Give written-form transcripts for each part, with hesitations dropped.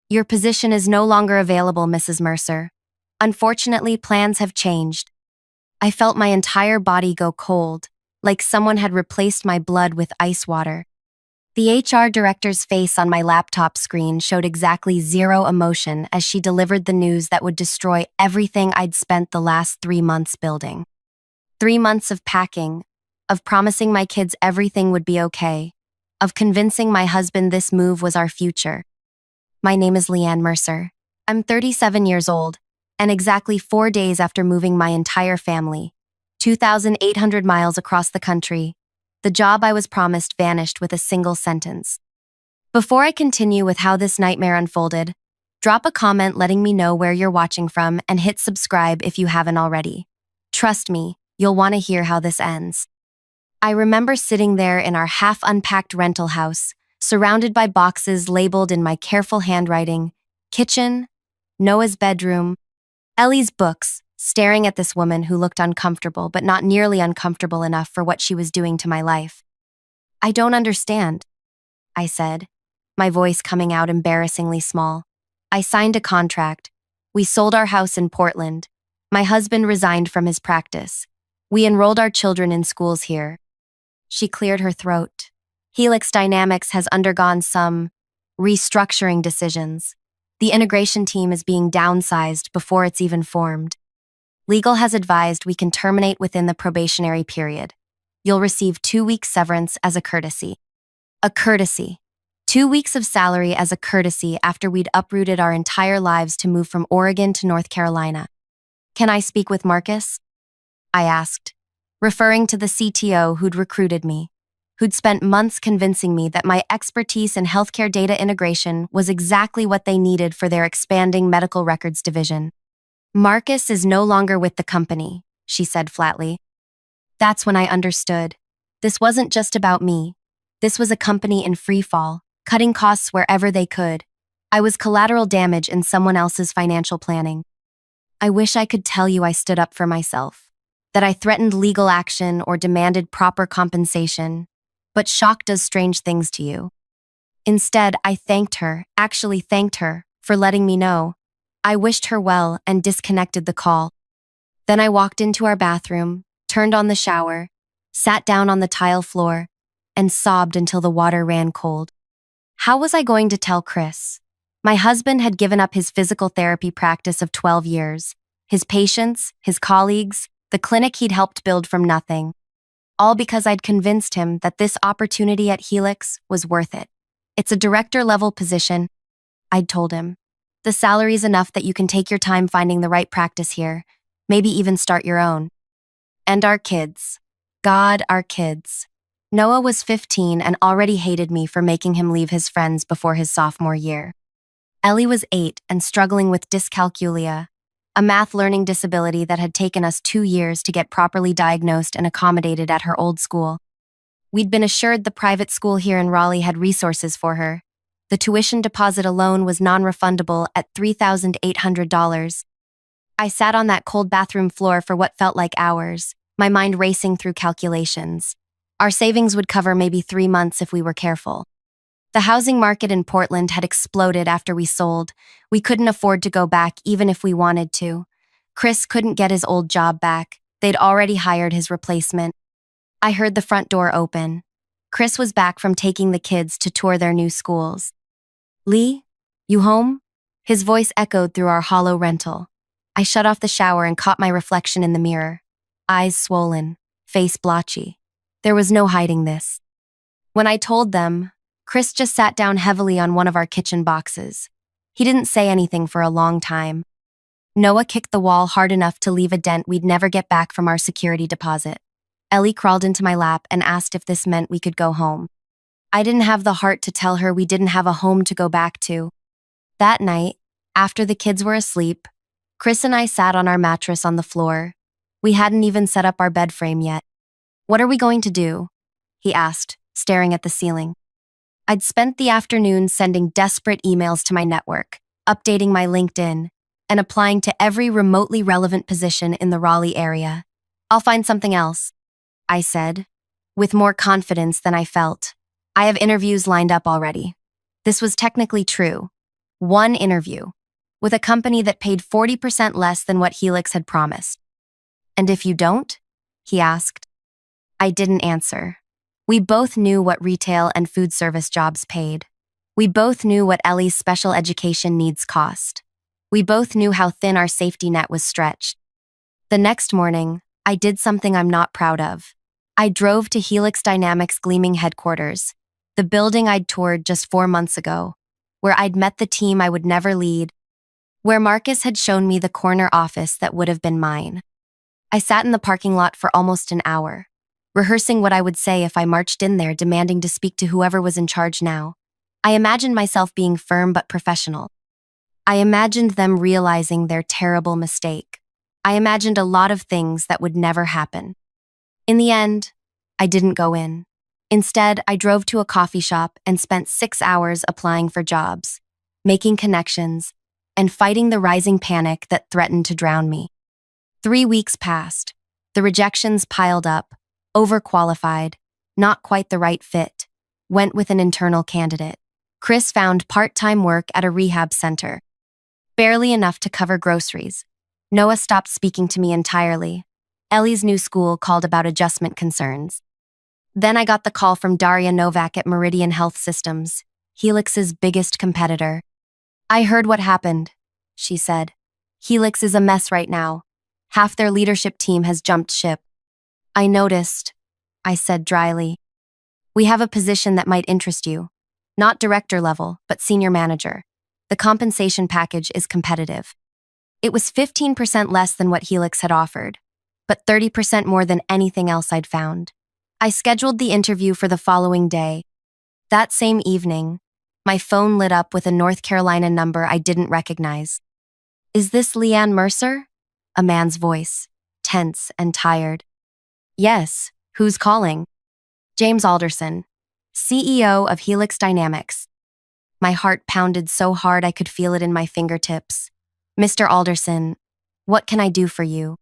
Your position is no longer available, Mrs. Mercer. Unfortunately, plans have changed. I felt my entire body go cold, like someone had replaced my blood with ice water. The HR director's face on my laptop screen showed exactly zero emotion as she delivered the news that would destroy everything I'd spent the last 3 months building. 3 months of packing, of promising my kids everything would be okay, of convincing my husband this move was our future. My name is Leanne Mercer. I'm 37 years old, and exactly 4 days after moving my entire family, 2,800 miles across the country, the job I was promised vanished with a single sentence. Before I continue with how this nightmare unfolded, drop a comment letting me know where you're watching from and hit subscribe if you haven't already. Trust me, you'll want to hear how this ends. I remember sitting there in our half-unpacked rental house, surrounded by boxes labeled in my careful handwriting, kitchen, Noah's bedroom, Ellie's books, staring at this woman who looked uncomfortable but not nearly uncomfortable enough for what she was doing to my life. I don't understand, I said, my voice coming out embarrassingly small. I signed a contract. We sold our house in Portland. My husband resigned from his practice. We enrolled our children in schools here. She cleared her throat. Helix Dynamics has undergone some restructuring decisions. The integration team is being downsized before it's even formed. Legal has advised we can terminate within the probationary period. You'll receive 2 weeks severance as a courtesy. A courtesy. 2 weeks of salary as a courtesy after we'd uprooted our entire lives to move from Oregon to North Carolina. Can I speak with Marcus? I asked, referring to the CTO who'd recruited me, who'd spent months convincing me that my expertise in healthcare data integration was exactly what they needed for their expanding medical records division. Marcus is no longer with the company, she said flatly. That's when I understood. This wasn't just about me. This was a company in free fall, cutting costs wherever they could. I was collateral damage in someone else's financial planning. I wish I could tell you I stood up for myself, that I threatened legal action or demanded proper compensation, but shock does strange things to you. Instead, I actually thanked her, for letting me know. I wished her well and disconnected the call. Then I walked into our bathroom, turned on the shower, sat down on the tile floor, and sobbed until the water ran cold. How was I going to tell Chris? My husband had given up his physical therapy practice of 12 years, his patients, his colleagues, the clinic he'd helped build from nothing. All because I'd convinced him that this opportunity at Helix was worth it. It's a director-level position, I'd told him. The salary's enough that you can take your time finding the right practice here, maybe even start your own. And our kids. God, our kids. Noah was 15 and already hated me for making him leave his friends before his sophomore year. Ellie was 8 and struggling with dyscalculia, a math learning disability that had taken us 2 years to get properly diagnosed and accommodated at her old school. We'd been assured the private school here in Raleigh had resources for her. The tuition deposit alone was non-refundable at $3,800. I sat on that cold bathroom floor for what felt like hours, my mind racing through calculations. Our savings would cover maybe 3 months if we were careful. The housing market in Portland had exploded after we sold. We couldn't afford to go back even if we wanted to. Chris couldn't get his old job back. They'd already hired his replacement. I heard the front door open. Chris was back from taking the kids to tour their new schools. Lee, you home? His voice echoed through our hollow rental. I shut off the shower and caught my reflection in the mirror. Eyes swollen, face blotchy. There was no hiding this. When I told them, Chris just sat down heavily on one of our kitchen boxes. He didn't say anything for a long time. Noah kicked the wall hard enough to leave a dent we'd never get back from our security deposit. Ellie crawled into my lap and asked if this meant we could go home. I didn't have the heart to tell her we didn't have a home to go back to. That night, after the kids were asleep, Chris and I sat on our mattress on the floor. We hadn't even set up our bed frame yet. What are we going to do? He asked, staring at the ceiling. I'd spent the afternoon sending desperate emails to my network, updating my LinkedIn, and applying to every remotely relevant position in the Raleigh area. I'll find something else, I said, with more confidence than I felt. I have interviews lined up already. This was technically true. One interview, with a company that paid 40% less than what Helix had promised. And if you don't? He asked. I didn't answer. We both knew what retail and food service jobs paid. We both knew what Ellie's special education needs cost. We both knew how thin our safety net was stretched. The next morning, I did something I'm not proud of. I drove to Helix Dynamics' gleaming headquarters, the building I'd toured just 4 months ago, where I'd met the team I would never lead, where Marcus had shown me the corner office that would have been mine. I sat in the parking lot for almost an hour, rehearsing what I would say if I marched in there demanding to speak to whoever was in charge now. I imagined myself being firm but professional. I imagined them realizing their terrible mistake. I imagined a lot of things that would never happen. In the end, I didn't go in. Instead, I drove to a coffee shop and spent 6 hours applying for jobs, making connections, and fighting the rising panic that threatened to drown me. 3 weeks passed. The rejections piled up. Overqualified, not quite the right fit. Went with an internal candidate. Chris found part-time work at a rehab center. Barely enough to cover groceries. Noah stopped speaking to me entirely. Ellie's new school called about adjustment concerns. Then I got the call from Daria Novak at Meridian Health Systems, Helix's biggest competitor. I heard what happened, she said. Helix is a mess right now. Half their leadership team has jumped ship. I noticed, I said dryly. We have a position that might interest you. Not director level, but senior manager. The compensation package is competitive. It was 15% less than what Helix had offered, but 30% more than anything else I'd found. I scheduled the interview for the following day. That same evening, my phone lit up with a North Carolina number I didn't recognize. Is this Leanne Mercer? A man's voice, tense and tired. Yes, who's calling? James Alderson, CEO of Helix Dynamics. My heart pounded so hard I could feel it in my fingertips. Mr. Alderson, what can I do for you?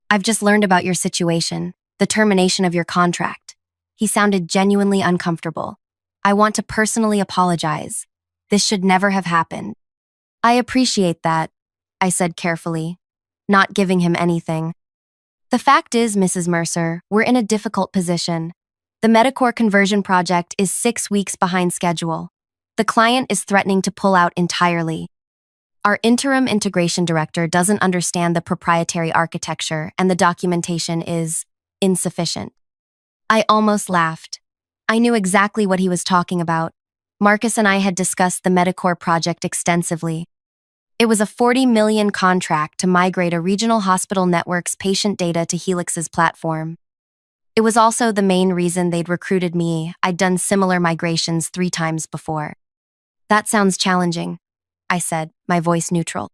I've just learned about your situation, the termination of your contract. He sounded genuinely uncomfortable. I want to personally apologize. This should never have happened. I appreciate that, I said carefully, not giving him anything. The fact is, Mrs. Mercer, we're in a difficult position. The Medicore conversion project is 6 weeks behind schedule. The client is threatening to pull out entirely. Our interim integration director doesn't understand the proprietary architecture and the documentation is insufficient. I almost laughed. I knew exactly what he was talking about. Marcus and I had discussed the Medicore project extensively. It was a $40 million contract to migrate a regional hospital network's patient data to Helix's platform. It was also the main reason they'd recruited me. I'd done similar migrations 3 times before. That sounds challenging, I said, my voice neutral.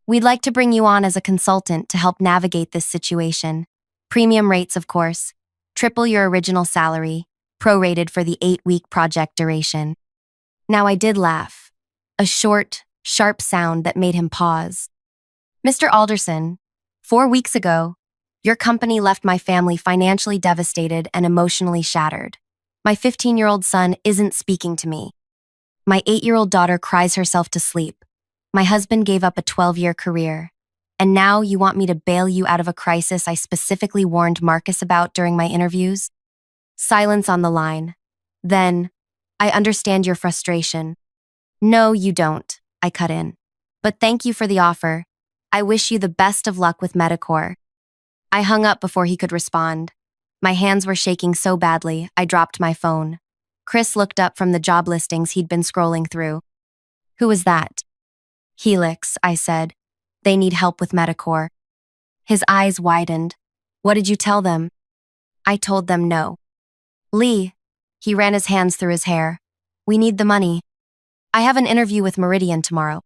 We'd like to bring you on as a consultant to help navigate this situation. Premium rates, of course. Triple your original salary, prorated for the 8-week project duration. Now I did laugh. A short, sharp sound that made him pause. Mr. Alderson, 4 weeks ago, your company left my family financially devastated and emotionally shattered. My 15-year-old son isn't speaking to me. My 8-year-old daughter cries herself to sleep. My husband gave up a 12-year career. And now you want me to bail you out of a crisis I specifically warned Marcus about during my interviews? Silence on the line. Then, I understand your frustration. No, you don't, I cut in. But thank you for the offer. I wish you the best of luck with Medicore. I hung up before he could respond. My hands were shaking so badly, I dropped my phone. Chris looked up from the job listings he'd been scrolling through. Who was that? Helix, I said. They need help with Medicore. His eyes widened. What did you tell them? I told them no. Lee, he ran his hands through his hair. We need the money. I have an interview with Meridian tomorrow.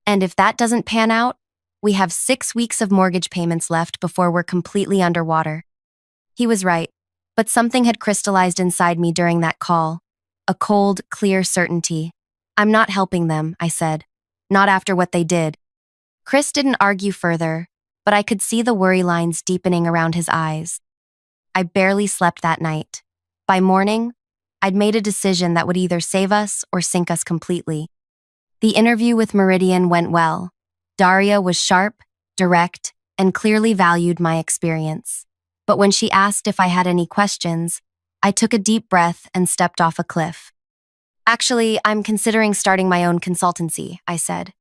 And if that doesn't pan out, we have 6 weeks of mortgage payments left before we're completely underwater. He was right, but something had crystallized inside me during that call. A cold, clear certainty. I'm not helping them, I said. Not after what they did. Chris didn't argue further, but I could see the worry lines deepening around his eyes. I barely slept that night. By morning, I'd made a decision that would either save us or sink us completely. The interview with Meridian went well. Daria was sharp, direct, and clearly valued my experience. But when she asked if I had any questions, I took a deep breath and stepped off a cliff. Actually, I'm considering starting my own consultancy, I said.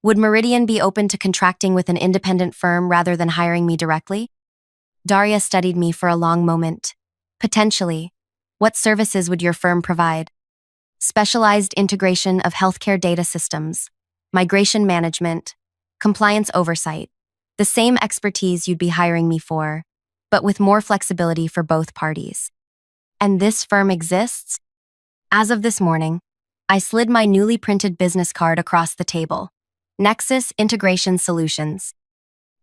Would Meridian be open to contracting with an independent firm rather than hiring me directly? Daria studied me for a long moment. Potentially. What services would your firm provide? Specialized integration of healthcare data systems, migration management, compliance oversight, the same expertise you'd be hiring me for, but with more flexibility for both parties. And this firm exists? As of this morning, I slid my newly printed business card across the table. Nexus Integration Solutions.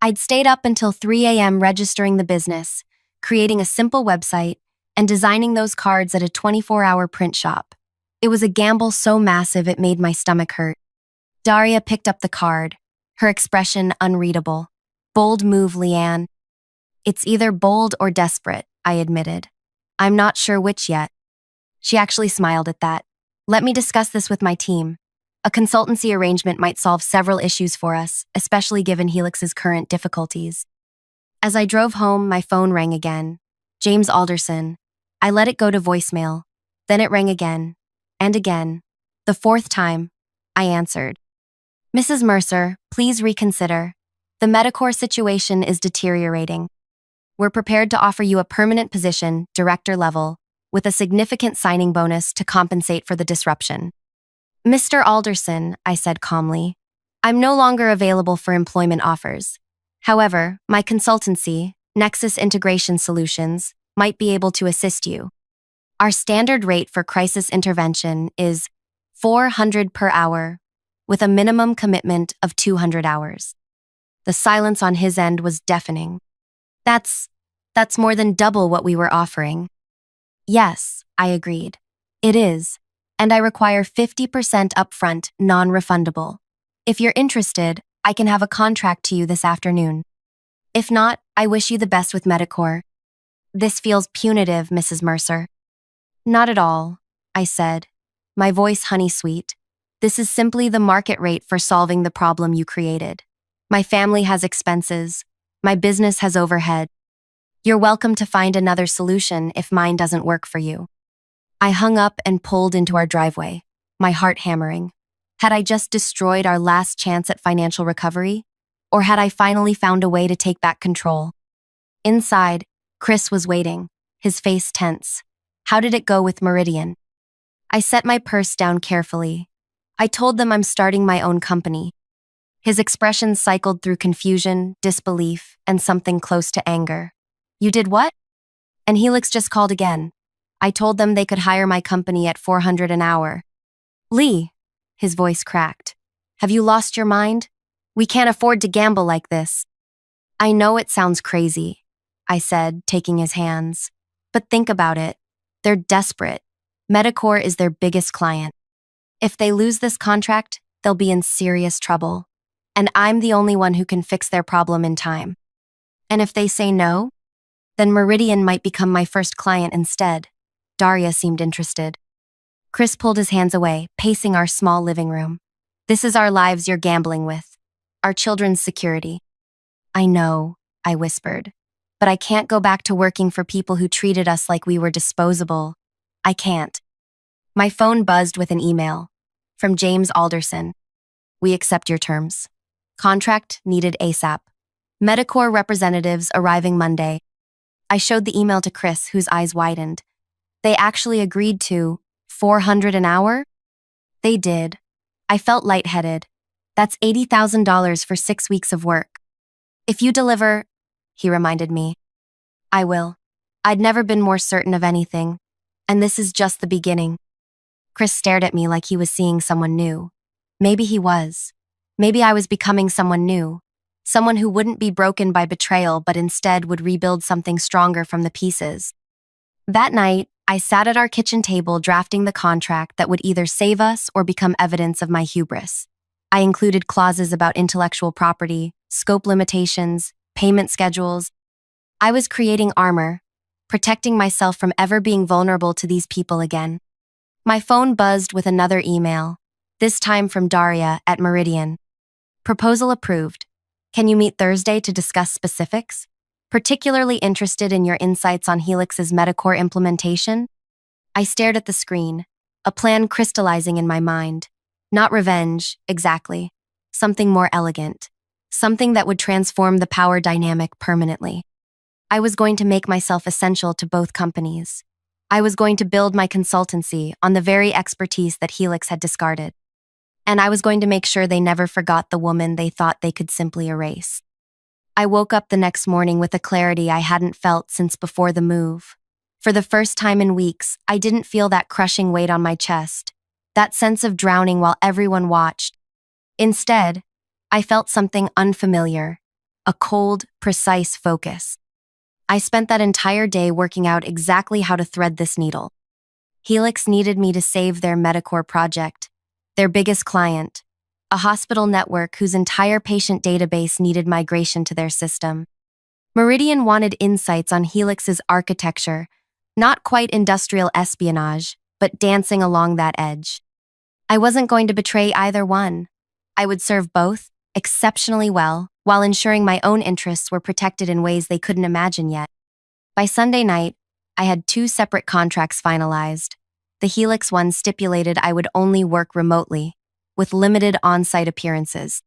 I'd stayed up until 3 a.m. registering the business, creating a simple website, and designing those cards at a 24-hour print shop. It was a gamble so massive it made my stomach hurt. Daria picked up the card, her expression unreadable. Bold move, Leanne. It's either bold or desperate, I admitted. I'm not sure which yet. She actually smiled at that. Let me discuss this with my team. A consultancy arrangement might solve several issues for us, especially given Helix's current difficulties. As I drove home, my phone rang again. James Alderson. I let it go to voicemail. Then it rang again. And again. The fourth time, I answered. Mrs. Mercer, please reconsider. The Medicor situation is deteriorating. We're prepared to offer you a permanent position, director level, with a significant signing bonus to compensate for the disruption. Mr. Alderson, I said calmly, I'm no longer available for employment offers. However, my consultancy, Nexus Integration Solutions, might be able to assist you. Our standard rate for crisis intervention is $400 per hour, with a minimum commitment of 200 hours. The silence on his end was deafening. That's more than double what we were offering. Yes, I agreed. It is, and I require 50% upfront, non-refundable. If you're interested, I can have a contract to you this afternoon. If not, I wish you the best with Medicor. This feels punitive, Mrs. Mercer. Not at all, I said, my voice honey-sweet. This is simply the market rate for solving the problem you created. My family has expenses. My business has overhead. You're welcome to find another solution if mine doesn't work for you. I hung up and pulled into our driveway, my heart hammering. Had I just destroyed our last chance at financial recovery? Or had I finally found a way to take back control? Inside, Chris was waiting, his face tense. How did it go with Meridian? I set my purse down carefully. I told them I'm starting my own company. His expression cycled through confusion, disbelief, and something close to anger. You did what? And Helix just called again. I told them they could hire my company at $400 an hour. Lee, his voice cracked. Have you lost your mind? We can't afford to gamble like this. I know it sounds crazy, I said, taking his hands. But think about it. They're desperate. Medicor is their biggest client. If they lose this contract, they'll be in serious trouble. And I'm the only one who can fix their problem in time. And if they say no, then Meridian might become my first client instead. Daria seemed interested. Chris pulled his hands away, pacing our small living room. This is our lives you're gambling with. Our children's security. I know, I whispered. But I can't go back to working for people who treated us like we were disposable. I can't. My phone buzzed with an email. From James Alderson. We accept your terms. Contract needed ASAP. Medicor representatives arriving Monday. I showed the email to Chris, whose eyes widened. They actually agreed to $400 an hour? They did. I felt lightheaded. That's $80,000 for 6 weeks of work. If you deliver, he reminded me. I will. I'd never been more certain of anything. And this is just the beginning. Chris stared at me like he was seeing someone new. Maybe he was. Maybe I was becoming someone new. Someone who wouldn't be broken by betrayal but instead would rebuild something stronger from the pieces. That night, I sat at our kitchen table drafting the contract that would either save us or become evidence of my hubris. I included clauses about intellectual property, scope limitations, payment schedules. I was creating armor, protecting myself from ever being vulnerable to these people again. My phone buzzed with another email, this time from Daria at Meridian. Proposal approved. Can you meet Thursday to discuss specifics? Particularly interested in your insights on Helix's Metacore implementation? I stared at the screen, a plan crystallizing in my mind. Not revenge, exactly. Something more elegant. Something that would transform the power dynamic permanently. I was going to make myself essential to both companies. I was going to build my consultancy on the very expertise that Helix had discarded. And I was going to make sure they never forgot the woman they thought they could simply erase. I woke up the next morning with a clarity I hadn't felt since before the move. For the first time in weeks, I didn't feel that crushing weight on my chest, that sense of drowning while everyone watched. Instead, I felt something unfamiliar, a cold, precise focus. I spent that entire day working out exactly how to thread this needle. Helix needed me to save their Metacore project, their biggest client, a hospital network whose entire patient database needed migration to their system. Meridian wanted insights on Helix's architecture, not quite industrial espionage, but dancing along that edge. I wasn't going to betray either one. I would serve both exceptionally well, while ensuring my own interests were protected in ways they couldn't imagine yet. By Sunday night, I had 2 separate contracts finalized. The Helix one stipulated I would only work remotely, with limited on-site appearances.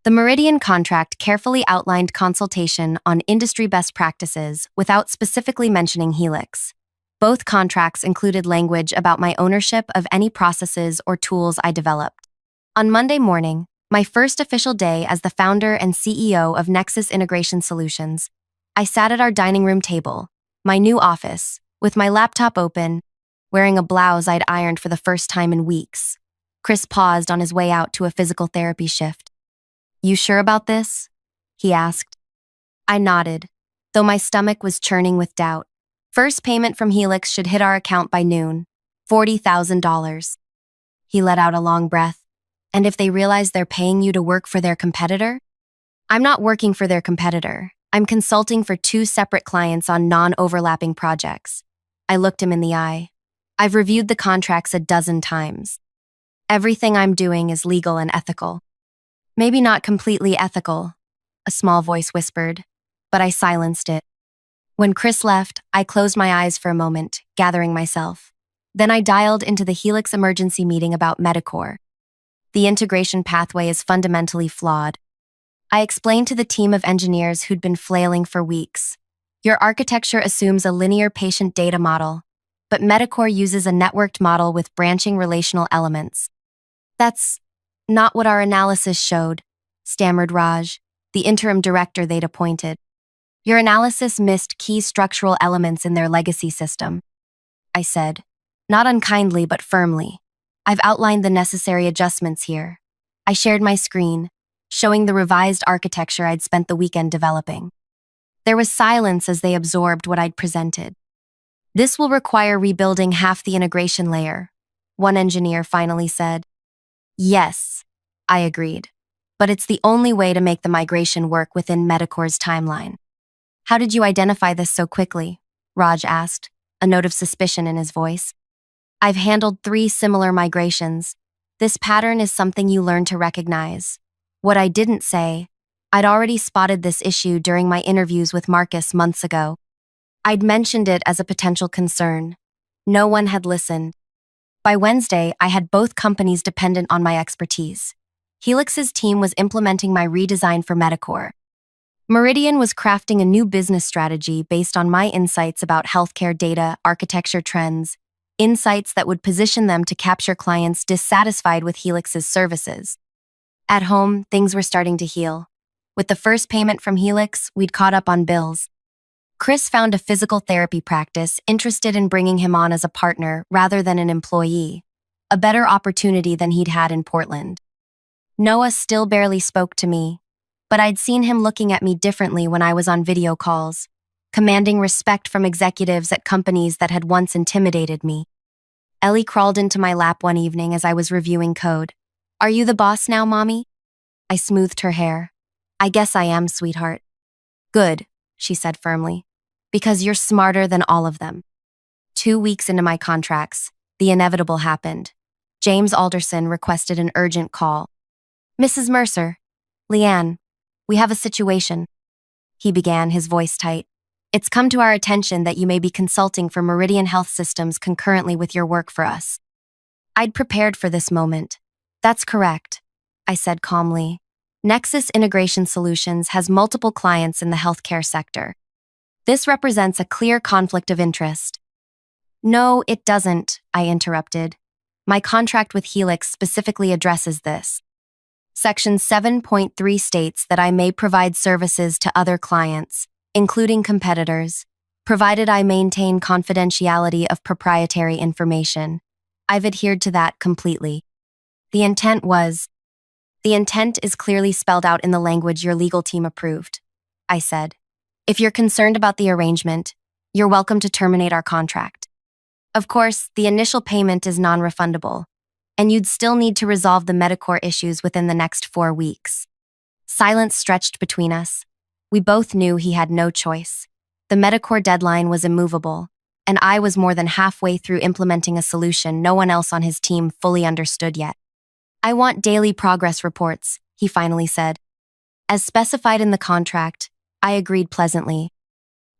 The Meridian contract carefully outlined consultation on industry best practices without specifically mentioning Helix. Both contracts included language about my ownership of any processes or tools I developed. On Monday morning, my first official day as the founder and CEO of Nexus Integration Solutions, I sat at our dining room table, my new office, with my laptop open, wearing a blouse I'd ironed for the first time in weeks. Chris paused on his way out to a physical therapy shift. "You sure about this?" he asked. I nodded, though my stomach was churning with doubt. First payment from Helix should hit our account by noon, $40,000. He let out a long breath. And if they realize they're paying you to work for their competitor? I'm not working for their competitor. I'm consulting for 2 separate clients on non-overlapping projects. I looked him in the eye. I've reviewed the contracts a dozen times. Everything I'm doing is legal and ethical. Maybe not completely ethical, a small voice whispered, but I silenced it. When Chris left, I closed my eyes for a moment, gathering myself. Then I dialed into the Helix emergency meeting about Metacore. The integration pathway is fundamentally flawed. I explained to the team of engineers who'd been flailing for weeks. Your architecture assumes a linear patient data model, but Metacore uses a networked model with branching relational elements. That's not what our analysis showed, stammered Raj, the interim director they'd appointed. Your analysis missed key structural elements in their legacy system, I said, not unkindly but firmly. I've outlined the necessary adjustments here. I shared my screen, showing the revised architecture I'd spent the weekend developing. There was silence as they absorbed what I'd presented. This will require rebuilding half the integration layer, one engineer finally said. Yes, I agreed, but it's the only way to make the migration work within Metacore's timeline. How did you identify this so quickly? Raj asked, a note of suspicion in his voice. I've handled 3 similar migrations. This pattern is something you learn to recognize. What I didn't say, I'd already spotted this issue during my interviews with Marcus months ago. I'd mentioned it as a potential concern. No one had listened. By Wednesday, I had both companies dependent on my expertise. Helix's team was implementing my redesign for Metacore. Meridian was crafting a new business strategy based on my insights about healthcare data, architecture trends, insights that would position them to capture clients dissatisfied with Helix's services. At home, things were starting to heal. With the first payment from Helix, we'd caught up on bills. Chris found a physical therapy practice interested in bringing him on as a partner rather than an employee, a better opportunity than he'd had in Portland. Noah still barely spoke to me, but I'd seen him looking at me differently when I was on video calls, commanding respect from executives at companies that had once intimidated me. Ellie crawled into my lap one evening as I was reviewing code. "Are you the boss now, Mommy?" I smoothed her hair. "I guess I am, sweetheart." "Good," she said firmly, "because you're smarter than all of them." 2 weeks into my contracts, the inevitable happened. James Alderson requested an urgent call. Mrs. Mercer, Leanne, we have a situation, he began, his voice tight. It's come to our attention that you may be consulting for Meridian Health Systems concurrently with your work for us. I'd prepared for this moment. That's correct, I said calmly. Nexus Integration Solutions has multiple clients in the healthcare sector. This represents a clear conflict of interest. No, it doesn't, I interrupted. My contract with Helix specifically addresses this. Section 7.3 states that I may provide services to other clients, including competitors, provided I maintain confidentiality of proprietary information. I've adhered to that completely. The intent is clearly spelled out in the language your legal team approved, I said. If you're concerned about the arrangement, you're welcome to terminate our contract. Of course, the initial payment is non-refundable, and you'd still need to resolve the Medicare issues within the next 4 weeks. Silence stretched between us. We both knew he had no choice. The Medicare deadline was immovable, and I was more than halfway through implementing a solution no one else on his team fully understood yet. I want daily progress reports, he finally said. As specified in the contract, I agreed pleasantly.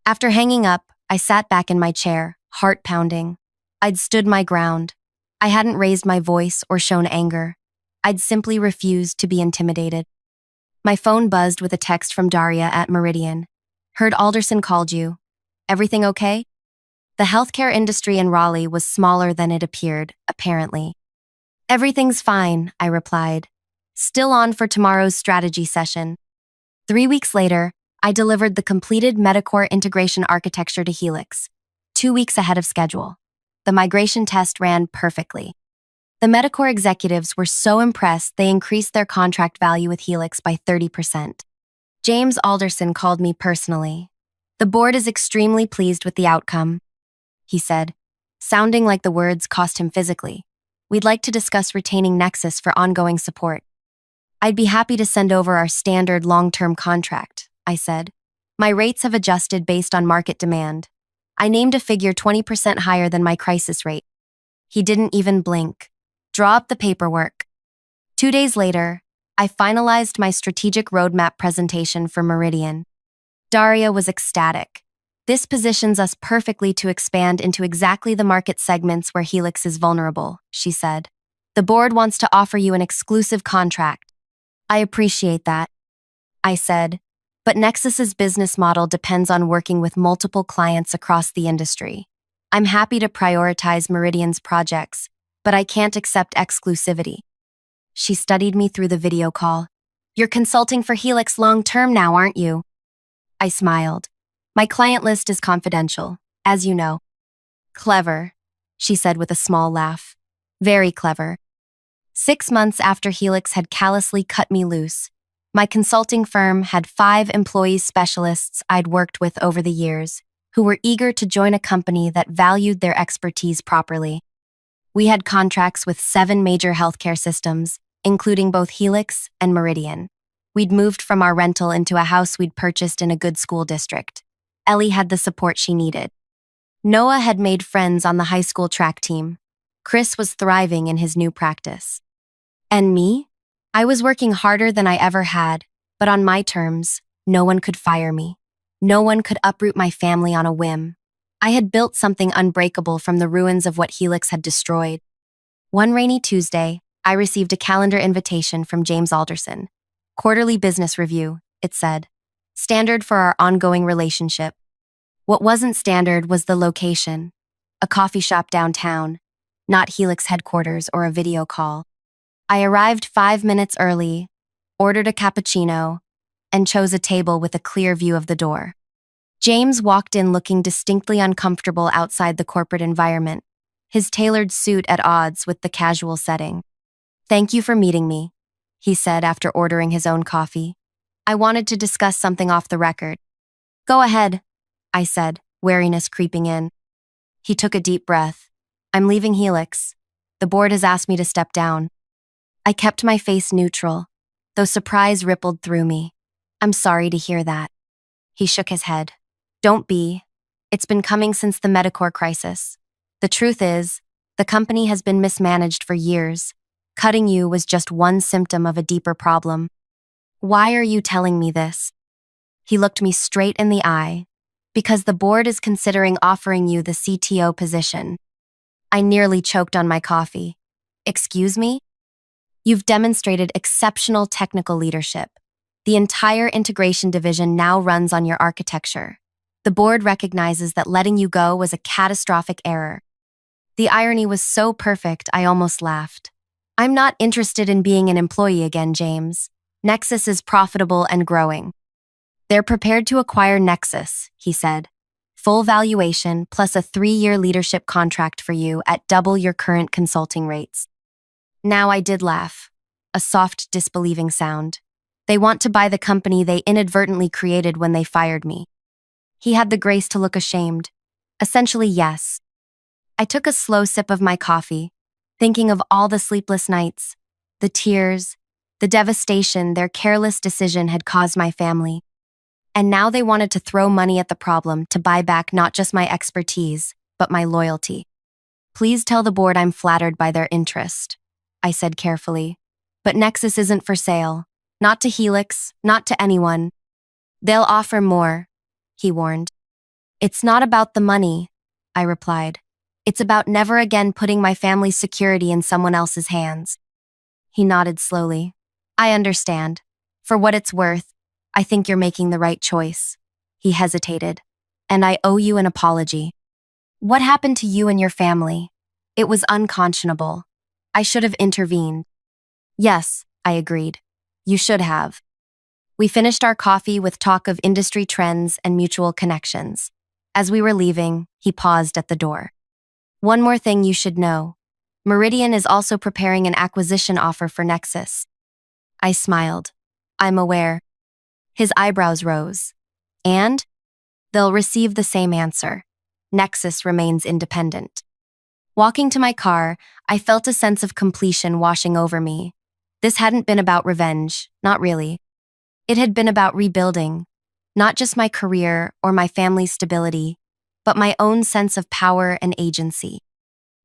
After hanging up, I sat back in my chair, heart pounding. I'd stood my ground. I hadn't raised my voice or shown anger. I'd simply refused to be intimidated. My phone buzzed with a text from Daria at Meridian. Heard Alderson called you. Everything okay? The healthcare industry in Raleigh was smaller than it appeared, apparently. Everything's fine, I replied. Still on for tomorrow's strategy session. 3 weeks later, I delivered the completed Medicare integration architecture to Helix, 2 weeks ahead of schedule. The migration test ran perfectly. The Medicare executives were so impressed they increased their contract value with Helix by 30%. James Alderson called me personally. The board is extremely pleased with the outcome, he said, sounding like the words cost him physically. We'd like to discuss retaining Nexus for ongoing support. I'd be happy to send over our standard long-term contract, I said. My rates have adjusted based on market demand. I named a figure 20% higher than my crisis rate. He didn't even blink. Draw up the paperwork. 2 days later, I finalized my strategic roadmap presentation for Meridian. Daria was ecstatic. This positions us perfectly to expand into exactly the market segments where Helix is vulnerable, she said. The board wants to offer you an exclusive contract. I appreciate that, I said, but Nexus's business model depends on working with multiple clients across the industry. I'm happy to prioritize Meridian's projects, but I can't accept exclusivity. She studied me through the video call. You're consulting for Helix long-term now, aren't you? I smiled. My client list is confidential, as you know. Clever, she said with a small laugh. Very clever. 6 months after Helix had callously cut me loose, my consulting firm had 5 employee specialists I'd worked with over the years, who were eager to join a company that valued their expertise properly. We had contracts with 7 major healthcare systems, including both Helix and Meridian. We'd moved from our rental into a house we'd purchased in a good school district. Ellie had the support she needed. Noah had made friends on the high school track team. Chris was thriving in his new practice. And me? I was working harder than I ever had, but on my terms, no one could fire me. No one could uproot my family on a whim. I had built something unbreakable from the ruins of what Helix had destroyed. One rainy Tuesday, I received a calendar invitation from James Alderson. Quarterly business review, it said. Standard for our ongoing relationship. What wasn't standard was the location. A coffee shop downtown, not Helix headquarters or a video call. I arrived 5 minutes early, ordered a cappuccino, and chose a table with a clear view of the door. James walked in looking distinctly uncomfortable outside the corporate environment, his tailored suit at odds with the casual setting. Thank you for meeting me, he said after ordering his own coffee. I wanted to discuss something off the record. Go ahead, I said, wariness creeping in. He took a deep breath. I'm leaving Helix. The board has asked me to step down. I kept my face neutral, though surprise rippled through me. I'm sorry to hear that. He shook his head. Don't be. It's been coming since the Medicare crisis. The truth is, the The company has been mismanaged for years. Cutting you was just one symptom of a deeper problem. Why are you telling me this? He looked me straight in the eye. Because the board is considering offering you the CTO position. I nearly choked on my coffee. Excuse me? You've demonstrated exceptional technical leadership. The entire integration division now runs on your architecture. The board recognizes that letting you go was a catastrophic error. The irony was so perfect, I almost laughed. I'm not interested in being an employee again, James. Nexus is profitable and growing. They're prepared to acquire Nexus, he said. Full valuation plus a 3-year leadership contract for you at double your current consulting rates. Now I did laugh. A soft, disbelieving sound. They want to buy the company they inadvertently created when they fired me. He had the grace to look ashamed. Essentially, yes. I took a slow sip of my coffee, thinking of all the sleepless nights, the tears, the devastation their careless decision had caused my family. And now they wanted to throw money at the problem to buy back not just my expertise, but my loyalty. Please tell the board I'm flattered by their interest, I said carefully. But Nexus isn't for sale. Not to Helix, not to anyone. They'll offer more, he warned. It's not about the money, I replied. It's about never again putting my family's security in someone else's hands. He nodded slowly. I understand. For what it's worth, I think you're making the right choice. He hesitated. And I owe you an apology. What happened to you and your family? It was unconscionable. I should have intervened. Yes, I agreed. You should have. We finished our coffee with talk of industry trends and mutual connections. As we were leaving, he paused at the door. One more thing you should know. Meridian is also preparing an acquisition offer for Nexus. I smiled. I'm aware. His eyebrows rose. And? They'll receive the same answer. Nexus remains independent. Walking to my car, I felt a sense of completion washing over me. This hadn't been about revenge, not really. It had been about rebuilding, not just my career or my family's stability, but my own sense of power and agency.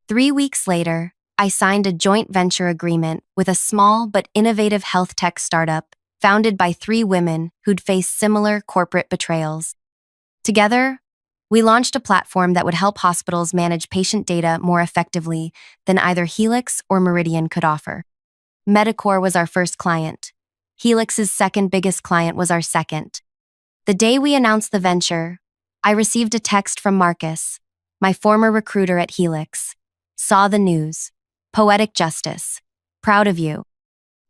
3 weeks later, I signed a joint venture agreement with a small but innovative health tech startup founded by 3 women who'd faced similar corporate betrayals. Together, we launched a platform that would help hospitals manage patient data more effectively than either Helix or Meridian could offer. Medicor was our first client. Helix's second biggest client was our second. The day we announced the venture, I received a text from Marcus, my former recruiter at Helix. Saw the news. Poetic justice. Proud of you.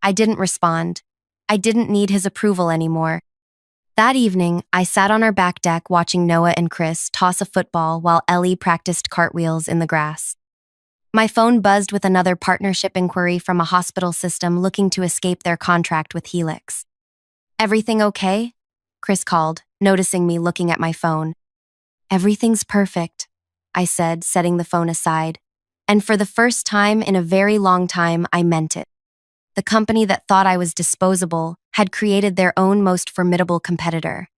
I didn't respond. I didn't need his approval anymore. That evening, I sat on our back deck watching Noah and Chris toss a football while Ellie practiced cartwheels in the grass. My phone buzzed with another partnership inquiry from a hospital system looking to escape their contract with Helix. Everything okay? Chris called, noticing me looking at my phone. Everything's perfect, I said, setting the phone aside. And for the first time in a very long time, I meant it. The company that thought I was disposable had created their own most formidable competitor.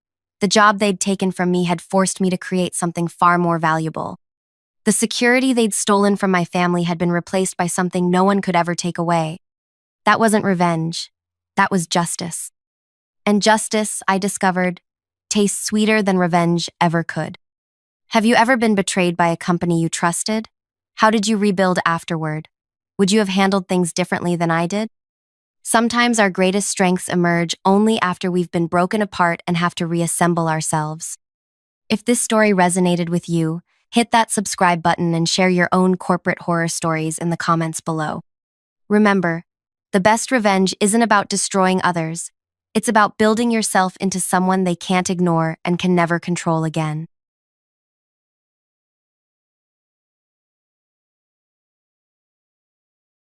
The job they'd taken from me had forced me to create something far more valuable. The security they'd stolen from my family had been replaced by something no one could ever take away. That wasn't revenge. That was justice. And justice, I discovered, tastes sweeter than revenge ever could. Have you ever been betrayed by a company you trusted? How did you rebuild afterward? Would you have handled things differently than I did? Sometimes our greatest strengths emerge only after we've been broken apart and have to reassemble ourselves. If this story resonated with you, hit that subscribe button and share your own corporate horror stories in the comments below. Remember, the best revenge isn't about destroying others. It's about building yourself into someone they can't ignore and can never control again.